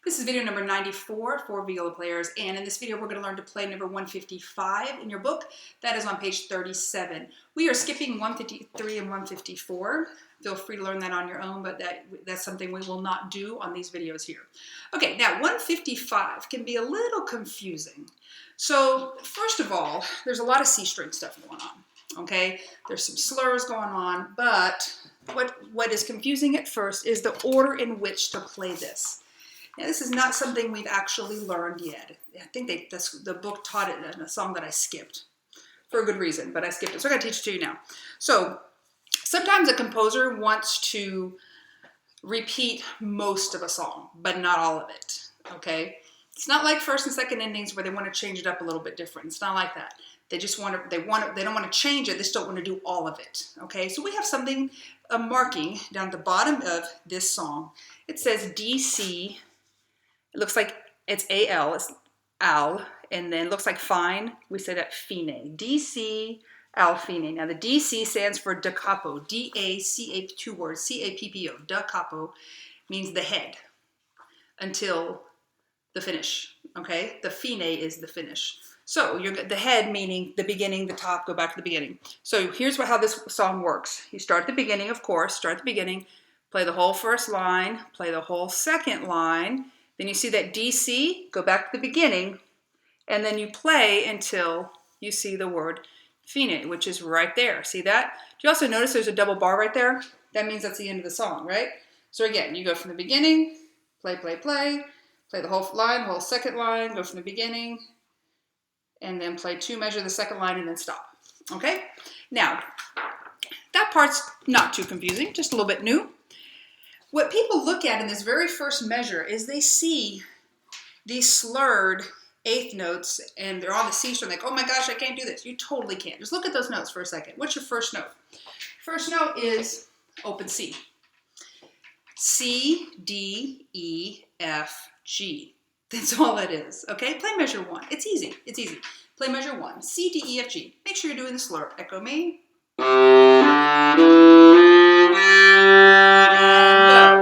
This is video number 94 for viola players, and in this video we're going to learn to play number 155 in your book. That is on page 37. We are skipping 153 and 154. Feel free to learn that on your own, but that's something we will not do on these videos here. Okay, now 155 can be a little confusing. So first of all, there's a lot of C string stuff going on. Okay, there's some slurs going on, but what is confusing at first is the order in which to play this. Now, this is not something we've actually learned yet. I think the book taught it in a song that I skipped for a good reason, but I skipped it. So I'm going to teach it to you now. So sometimes a composer wants to repeat most of a song, but not all of it, okay? It's not like first and second endings where they want to change it up a little bit different. It's not like that. They just want to, they don't want to change it. They just don't want to do all of it, okay? So we have something, a marking down at the bottom of this song. It says DC. It looks like it's A-L, it's al, and then it looks like fine. We say that fine, D-C, al fine. Now the D-C stands for da capo, D-A-C-A, two words, C-A-P-P-O, da capo means the head until the finish, okay? The fine is the finish. So you're the head meaning the beginning, the top, go back to the beginning. So here's how this song works. You start at the beginning, of course, start at the beginning, play the whole first line, play the whole second line. Then you see that DC, go back to the beginning, and then you play until you see the word fine, which is right there. See that? Do you also notice there's a double bar right there? That means that's the end of the song, right? So again, you go from the beginning, play the whole line, the whole second line, go from the beginning, and then play two, measure the second line, and then stop. Okay? Now, that part's not too confusing, just a little bit new. What people look at in this very first measure is they see these slurred eighth notes and they're on the C string, like, oh my gosh, I can't do this. You totally can't. Just look at those notes for a second. What's your first note? First note is open C. C, D, E, F, G. That's all it is, okay? Play measure one. It's easy. It's easy. Play measure one. C, D, E, F, G. Make sure you're doing the slur. Echo me.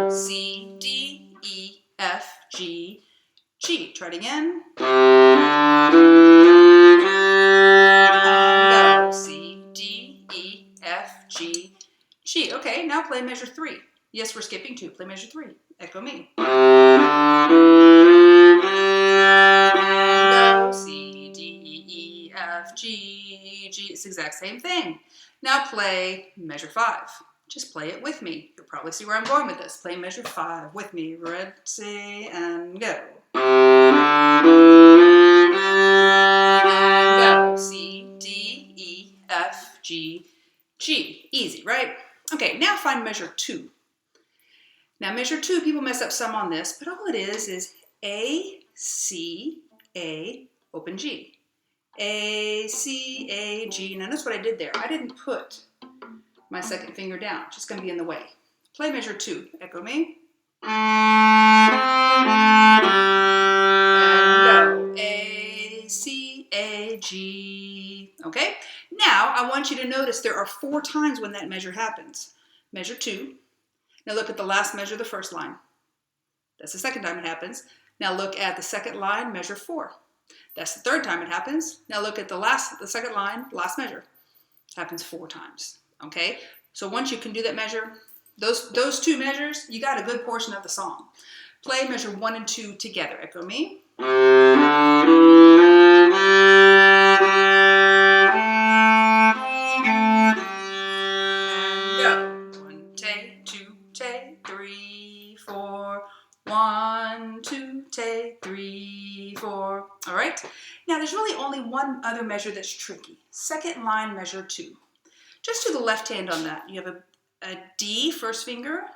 C, D, E, F, G, G. Try it again. Go. C, D, E, F, G, G. Okay, now play measure three. Yes, we're skipping two. Play measure three. Echo me. Go. C, D, E, F, G, G. It's the exact same thing. Now play measure five. Just play it with me. You'll probably see where I'm going with this. Play measure five with me. Ready, and go. And go. C, D, E, F, G, G. Easy, right? Okay, now find measure two. Now measure two, people mess up some on this, but all it is A, C, A, open G. A, C, A, G. Now notice what I did there. I didn't put my second finger down. It's just going to be in the way. Play measure two. Echo me. And go. A, C, A, G. Okay? Now, I want you to notice there are 4 times when that measure happens. Measure two. Now look at the last measure of the first line. That's the second time it happens. Now look at the second line, measure 4. That's the third time it happens. Now look at the second line, last measure. It happens 4 times. Okay, so once you can do that measure, those 2 measures, you got a good portion of the song. Play measure 1 and 2 together. Echo me. And go. 1, 2, 3, 4. 1, 2, 3, 4. All right. Now there's really only one other measure that's tricky. Second line, measure 2. Just do the left hand on that. You have a D, first finger,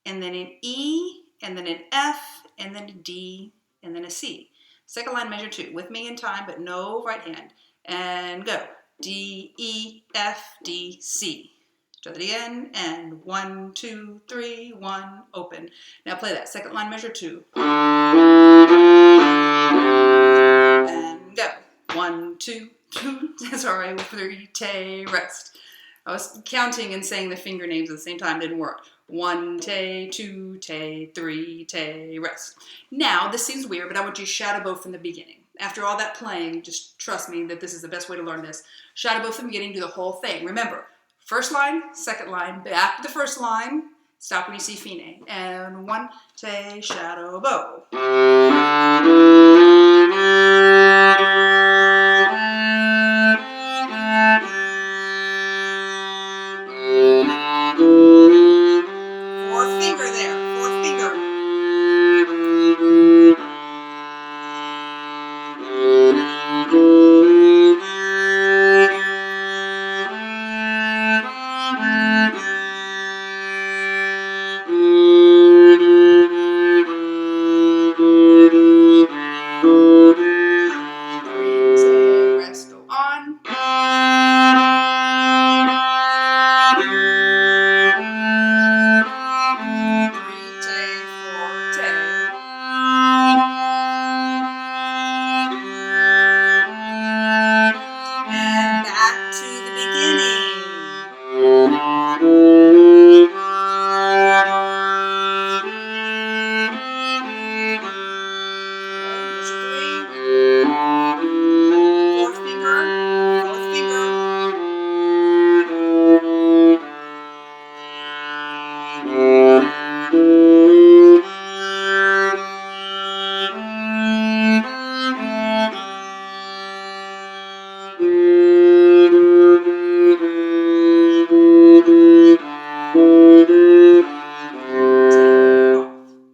and then an E, and then an F, and then a D, and then a C. Second line, measure 2. With me in time, but no right hand. And go. D, E, F, D, C. Try that again. And 1, 2, 3, 1, open. Now play that. Second line, measure 2. And go. 1, 2, 2. Sorry, 3, rest. I was counting and saying the finger names at the same time. Didn't work. 1, tay, 2, tay, 3, tay, rest. Now, this seems weird, but I want you to shadow bow from the beginning. After all that playing, just trust me that this is the best way to learn this. Shadow bow from the beginning, do the whole thing. Remember, first line, second line, back to the first line, stop when you see fine. And 1, tay, shadow bow. Fourth finger there, fourth finger. Rest, go on. And back to the beginning. Measure 3. Fourth finger, fourth finger.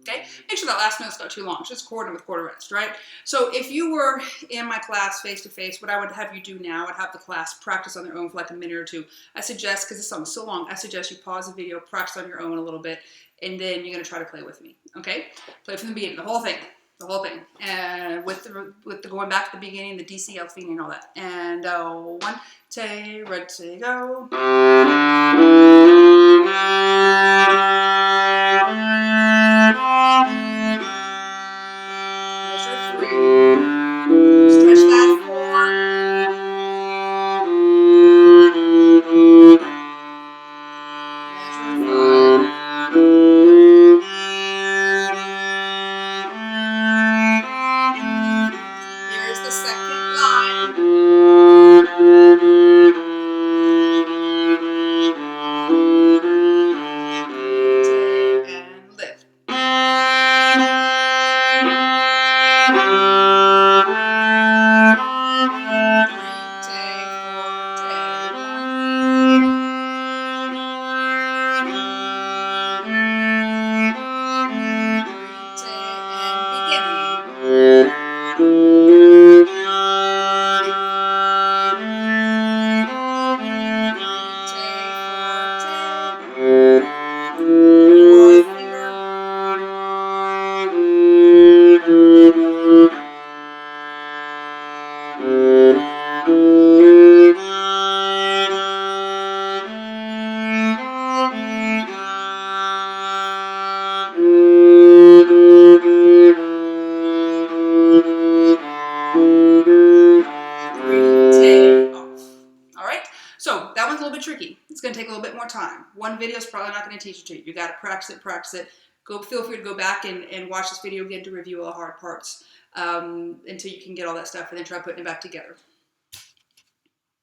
Okay, make sure that last note's not too long. It's just quarter with quarter rest, right? So if you were in my class face to face, what I would have you do now, I'd have the class practice on their own for like a minute or two. I suggest, because this song is so long, I suggest you pause the video, practice on your own a little bit, and then you're gonna try to play with me, okay? Play from the beginning, the whole thing. The whole thing, and with the going back to the beginning, the DC, Alfini, and all that. And 1, tay, red, tay, go. Measure 3. Stretch that 4. Measure 5. Here's the second line. Take and lift. So that one's a little bit tricky. It's going to take a little bit more time. One video is probably not going to teach it to you. You got to practice it, practice it. Feel free to go back and watch this video again to review all the hard parts until you can get all that stuff, and then try putting it back together.